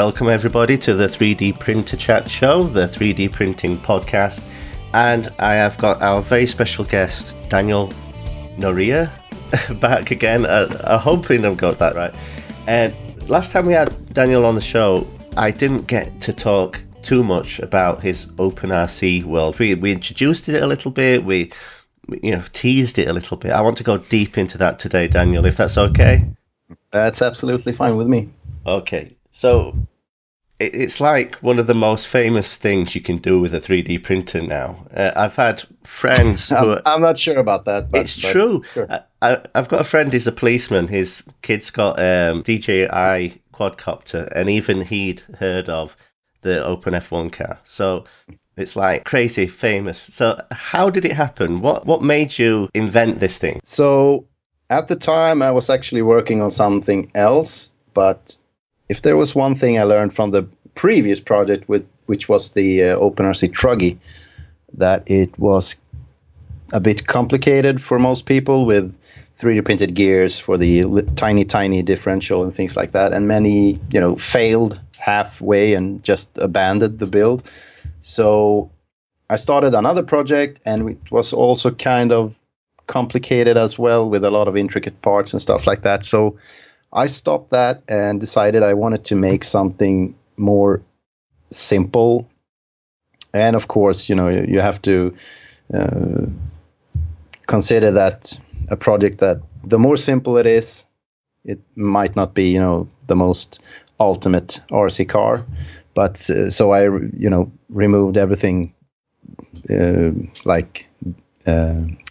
welcome everybody to the 3D Printer Chat Show, the 3D Printing Podcast. And I have got our very special guest, Daniel Noree, back again. I'm hoping I've got that right. And last time we had Daniel on the show, I didn't get to talk too much about his OpenRC world. We introduced it a little bit, we teased it a little bit. I want to go deep into that today, Daniel, if that's okay. That's absolutely fine with me. Okay, so it's like one of the most famous things you can do with a 3D printer now. I've had friends who... I'm not sure about that. It's true. Sure. I've got a friend, he's a policeman. His kid's got DJI quadcopter, and even he'd heard of the Open F1 car. So it's like crazy famous. So how did it happen? What made you invent this thing? So at the time, I was actually working on something else, but if there was one thing I learned from the previous project, which was the OpenRC Truggy, that it was a bit complicated for most people with 3D printed gears for the tiny differential and things like that, and many failed halfway and just abandoned the build. So I started another project, and it was also kind of complicated as well with a lot of intricate parts and stuff like that. So I stopped that and decided I wanted to make something more simple. And of course, you have to consider that a project that the more simple it is, it might not be, the most ultimate RC car. But so I, removed everything like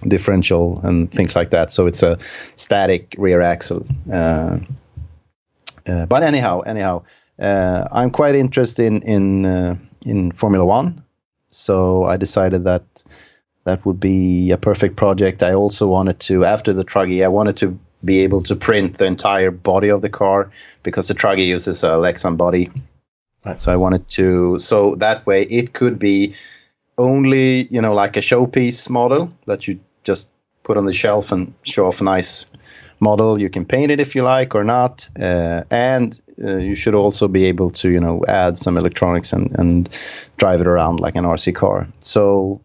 differential and things like that. So it's a static rear axle. But anyhow, I'm quite interested in Formula One. So I decided that would be a perfect project. I also wanted to, after the Truggy, I wanted to be able to print the entire body of the car, because the Truggy uses a Lexan body. Right. So I wanted to, so that way it could be only, like a showpiece model that you just put on the shelf and show off a nice model. You can paint it if you like or not. And you should also be able to, add some electronics and drive it around like an RC car. So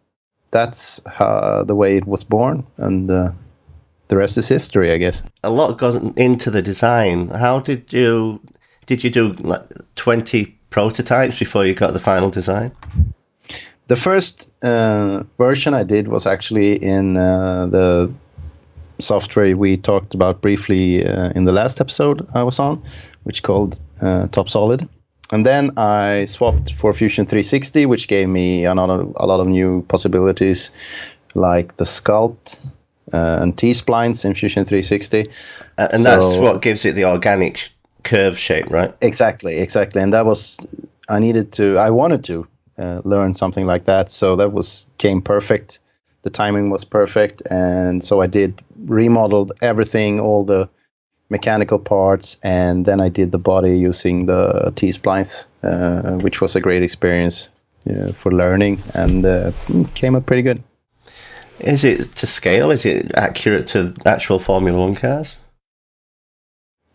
that's the way it was born. And the rest is history, I guess. A lot goes into the design. How did you do like 20 prototypes before you got the final design? The first version I did was actually in the software we talked about briefly in the last episode I was on, which called Top Solid. And then I swapped for Fusion 360, which gave me a lot of new possibilities, like the sculpt and T-splines in Fusion 360. And that's what gives it the organic curve shape, right? Exactly. And that was, I wanted to learn something like that. So that came perfect. The timing was perfect. And so I remodeled everything, all the mechanical parts, and then I did the body using the T-splines, which was a great experience for learning, and came up pretty good. Is it to scale? Is it accurate to actual Formula One cars?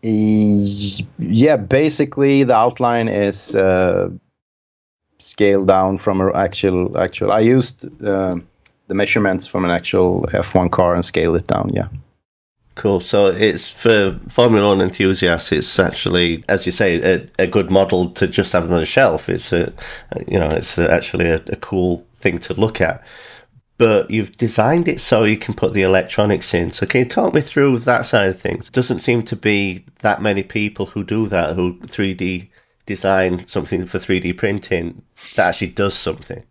Yeah, basically the outline is scaled down from an actual. I used the measurements from an actual F1 car and scaled it down. Yeah. Cool. So it's for Formula One enthusiasts. It's actually, as you say, a good model to just have on the shelf. It's actually a cool thing to look at. But you've designed it so you can put the electronics in. So can you talk me through that side of things? It doesn't seem to be that many people who do that, who 3D design something for 3D printing that actually does something.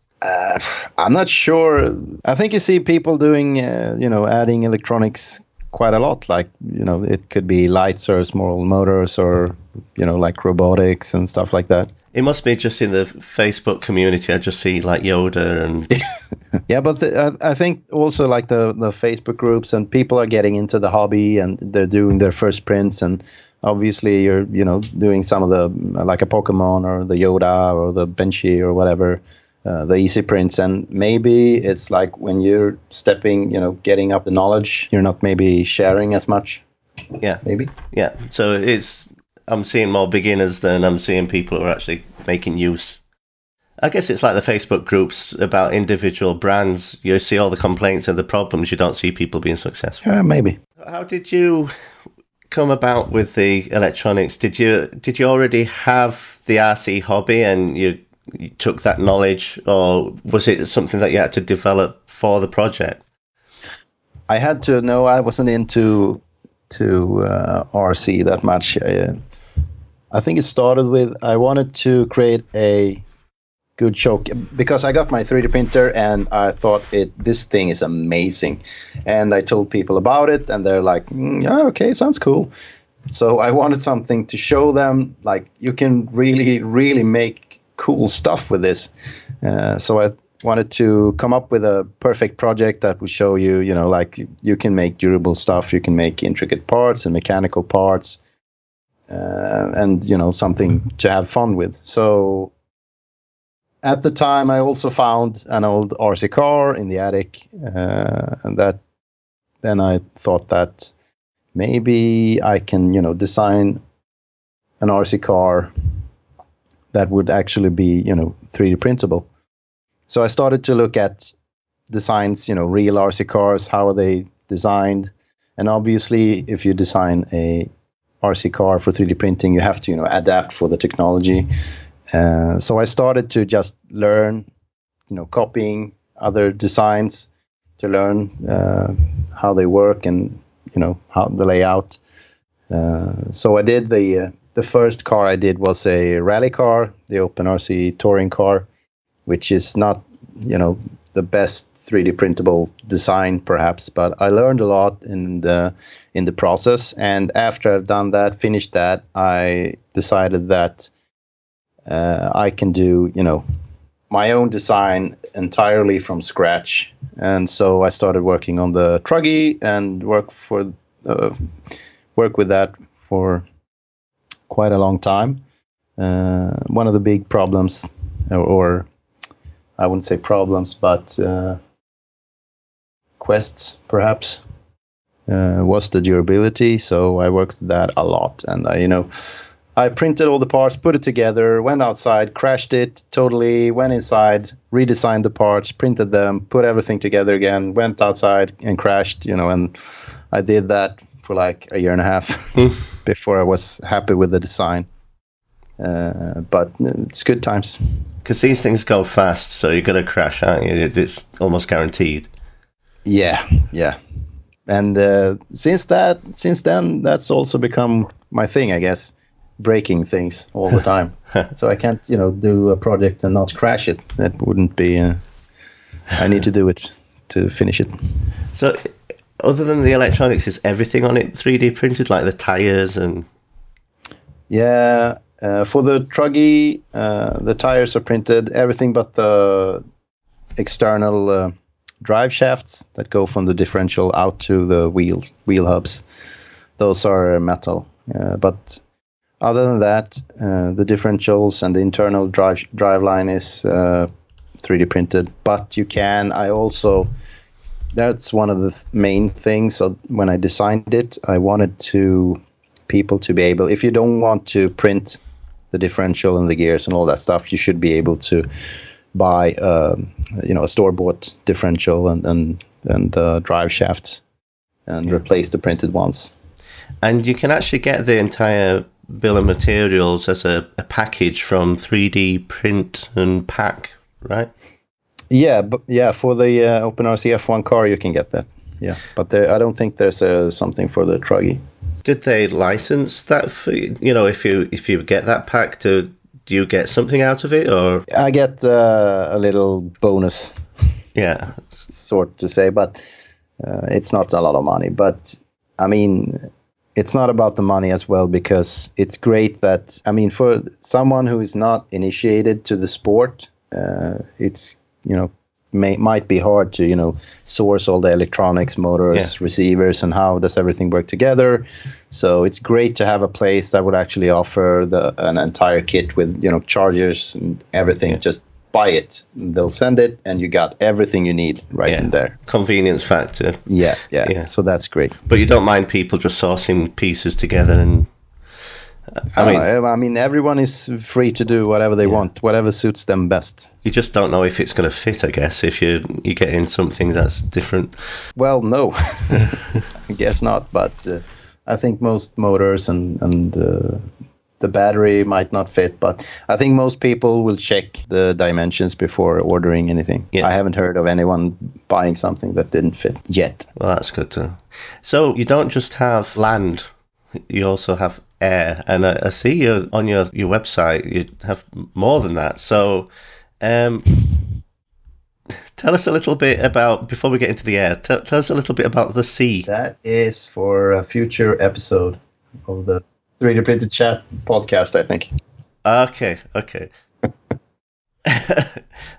I'm not sure. I think you see people doing, adding electronics quite a lot. Like, it could be lights or small motors or, like robotics and stuff like that. It must be just in the Facebook community. I just see like Yoda and... Yeah, but I think also like the Facebook groups, and people are getting into the hobby and they're doing their first prints, and obviously you're doing some of the like a Pokemon or the Yoda or the Benchy or whatever, the easy prints, and maybe it's like when you're stepping, getting up the knowledge, you're not maybe sharing as much. Yeah, maybe. Yeah, so it's I'm seeing more beginners than I'm seeing people who are actually making use. I guess it's like the Facebook groups about individual brands. You see all the complaints and the problems. You don't see people being successful. Yeah, maybe. How did you come about with the electronics? Did you already have the RC hobby and you took that knowledge, or was it something that you had to develop for the project? I had to know. I wasn't into RC that much. I think it started with I wanted to create a good show because I got my 3D printer and I thought this thing is amazing, and I told people about it and they're like, yeah, okay, sounds cool. So I wanted something to show them, like you can really make cool stuff with this. So I wanted to come up with a perfect project that would show you, like you can make durable stuff, you can make intricate parts and mechanical parts, and something to have fun with. So at the time, I also found an old RC car in the attic, and then I thought that maybe I can, design an RC car that would actually be, 3D printable. So I started to look at designs, real RC cars, how are they designed? And obviously, if you design a RC car for 3D printing, you have to, adapt for the technology. So I started to just learn, copying other designs to learn how they work and, how the layout. So I did the first car I did was a rally car, the OpenRC touring car, which is not, the best 3D printable design perhaps, but I learned a lot in the process. And after I've done that, finished that, I decided that I can do, my own design entirely from scratch. And so I started working on the truggy and work with that for quite a long time. One of the big problems, or I wouldn't say problems, but quests perhaps, was the durability. So I worked with that a lot, and I printed all the parts, put it together, went outside, crashed it totally, went inside, redesigned the parts, printed them, put everything together again, went outside and crashed, and I did that for like a year and a half before I was happy with the design. But it's good times. Because these things go fast, so you're going to crash, aren't you? It's almost guaranteed. Yeah. And since then, that's also become my thing, I guess. Breaking things all the time. So I can't, do a project and not crash it. That wouldn't be... I need to do it to finish it. So other than the electronics, is everything on it 3D printed, like the tires and... Yeah, for the truggy, the tires are printed, everything but the external drive shafts that go from the differential out to the wheel hubs. Those are metal. But other than that, the differentials and the internal drive line is 3D printed. But that's one of the main things. So when I designed it, I wanted people to be able, if you don't want to print the differential and the gears and all that stuff, you should be able to buy a store-bought differential and drive shafts and replace the printed ones. And you can actually get the entire bill of materials as a package from 3D Print and Pack, right? Yeah, for the OpenRC F1 car you can get that. Yeah, but I don't think there's something for the truggy. Did they license that for, if you get that pack, do you get something out of it, or? I get a little bonus. Yeah. Sort to say, but it's not a lot of money. But I mean, it's not about the money as well, because it's great that, for someone who is not initiated to the sport, it's, might be hard to, source all the electronics, motors, receivers, and how does everything work together. So it's great to have a place that would actually offer an entire kit with, chargers and everything. Yeah. Just buy it. They'll send it, and you got everything you need in there. Convenience factor. Yeah. So that's great. But you don't mind people just sourcing pieces together and I mean, everyone is free to do whatever they want, whatever suits them best. You just don't know if it's going to fit, I guess, if you get in something that's different. Well, no, I guess not. But I think most motors and the battery might not fit. But I think most people will check the dimensions before ordering anything. Yeah. I haven't heard of anyone buying something that didn't fit yet. Well, that's good too. So you don't just have land, you also have air. And I see you on your website, you have more than that. So tell us a little bit about, before we get into the air, tell us a little bit about the sea. That is for a future episode of the 3D Printed Chat podcast, I think. Okay.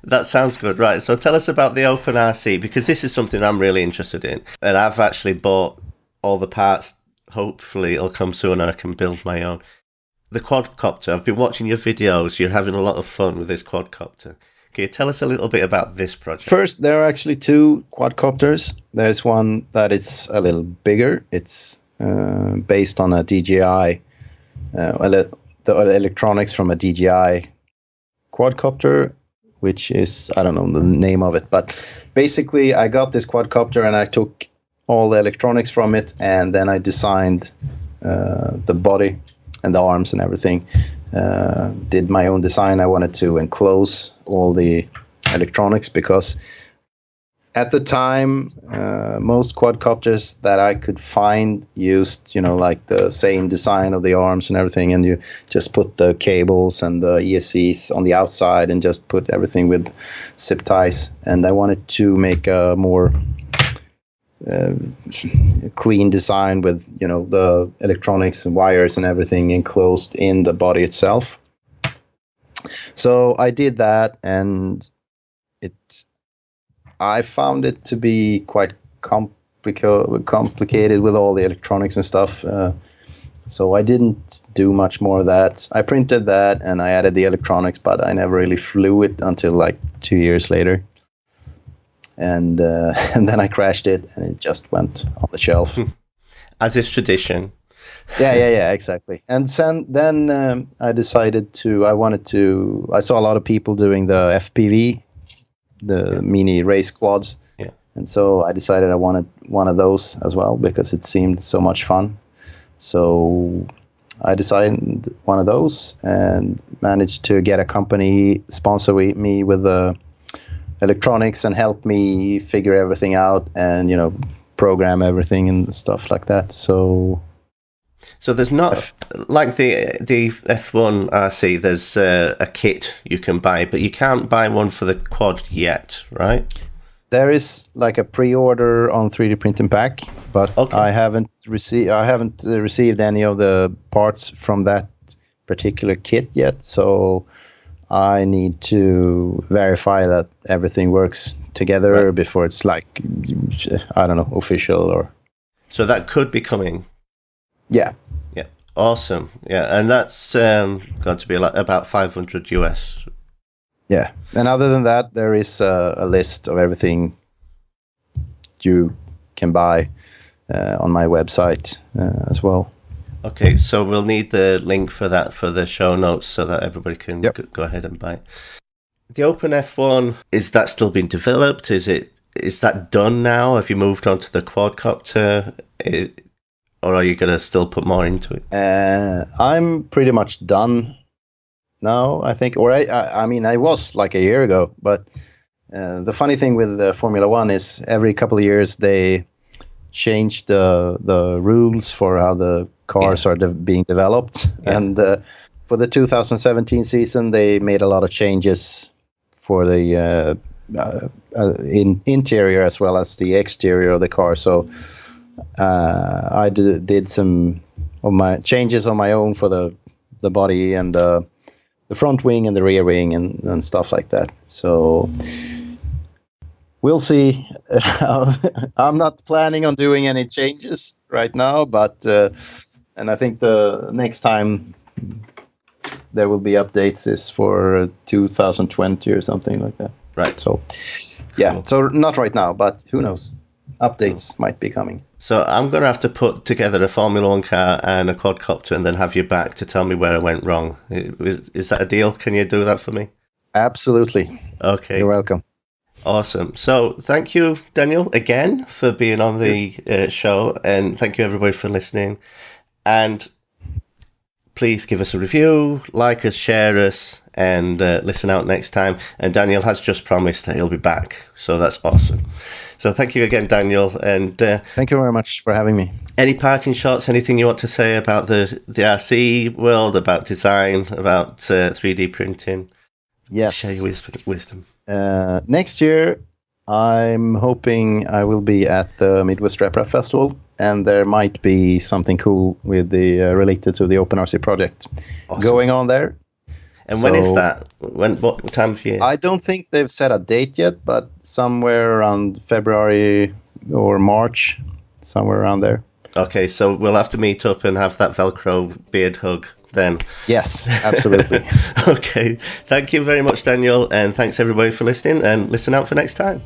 That sounds good. Right, so tell us about the Open RC, because this is something I'm really interested in. And I've actually bought all the parts. Hopefully it'll come soon and I can build my own. The quadcopter, I've been watching your videos. You're having a lot of fun with this quadcopter. Can you tell us a little bit about this project? First, there are actually two quadcopters. There's one that is a little bigger. It's based on a DJI, the electronics from a DJI quadcopter, which is, I don't know the name of it, but basically I got this quadcopter and I took all the electronics from it, and then I designed the body and the arms and everything. Did my own design. I wanted to enclose all the electronics because at the time, most quadcopters that I could find used, like the same design of the arms and everything, and you just put the cables and the ESCs on the outside and just put everything with zip ties. And I wanted to make a more clean design with, the electronics and wires and everything enclosed in the body itself. So I did that, and I found it to be quite complicated with all the electronics and stuff. So I didn't do much more of that. I printed that and I added the electronics, but I never really flew it until like 2 years later. And then I crashed it, and it just went on the shelf. As is tradition. Yeah, exactly. And then I decided I saw a lot of people doing the FPV, the mini race quads. Yeah. And so I decided I wanted one of those as well because it seemed so much fun. So I designed one of those and managed to get a company sponsor me with the electronics and help me figure everything out and, program everything and stuff like that. So there's not, like the F1 RC, there's a kit you can buy, but you can't buy one for the quad yet, right? There is like a pre-order on 3D Printing Pack, but okay. I haven't received any of the parts from that particular kit yet, so I need to verify that everything works together before it's like, I don't know, official or. So that could be coming. Yeah. Yeah. Awesome. Yeah, and that's going to be about $500 US. Yeah, and other than that, there is a list of everything you can buy on my website as well. Okay, so we'll need the link for that for the show notes so that everybody can go ahead and buy it. The Open F1, is that still being developed? Is that done now? Have you moved on to the quadcopter? Or are you going to still put more into it? I'm pretty much done now, I think. Or I mean, I was like a year ago. But the funny thing with Formula One is every couple of years they change the rules for how the cars are being developed. Yeah. And for the 2017 season, they made a lot of changes for the interior as well as the exterior of the car. So I did some of my changes on my own for the body and the front wing and the rear wing and stuff like that. So we'll see. I'm not planning on doing any changes right now, but and I think the next time there will be updates is for 2020 or something like that. Right. So yeah, so not right now, but who knows? updates might be coming. So I'm going to have to put together a Formula One car and a quadcopter and then have you back to tell me where I went wrong. Is that a deal? Can you do that for me? Absolutely. Okay. You're welcome. Awesome. So thank you, Daniel, again for being on the show, and thank you everybody for listening. And please give us a review, like us, share us, and listen out next time. And Daniel has just promised that he'll be back, so that's awesome. So thank you again, Daniel, and thank you very much for having me. Any parting shots? Anything you want to say about the RC world, about design, about 3D printing? Yes. Share your wisdom. Next year, I'm hoping I will be at the Midwest RepRap Festival, and there might be something cool with the related to the OpenRC project going on there. And when is that? What time of year? I don't think they've set a date yet, but somewhere around February or March, somewhere around there. Okay, so we'll have to meet up and have that Velcro beard hug then. Yes, absolutely. Okay, thank you very much, Daniel, and thanks everybody for listening, and listen out for next time.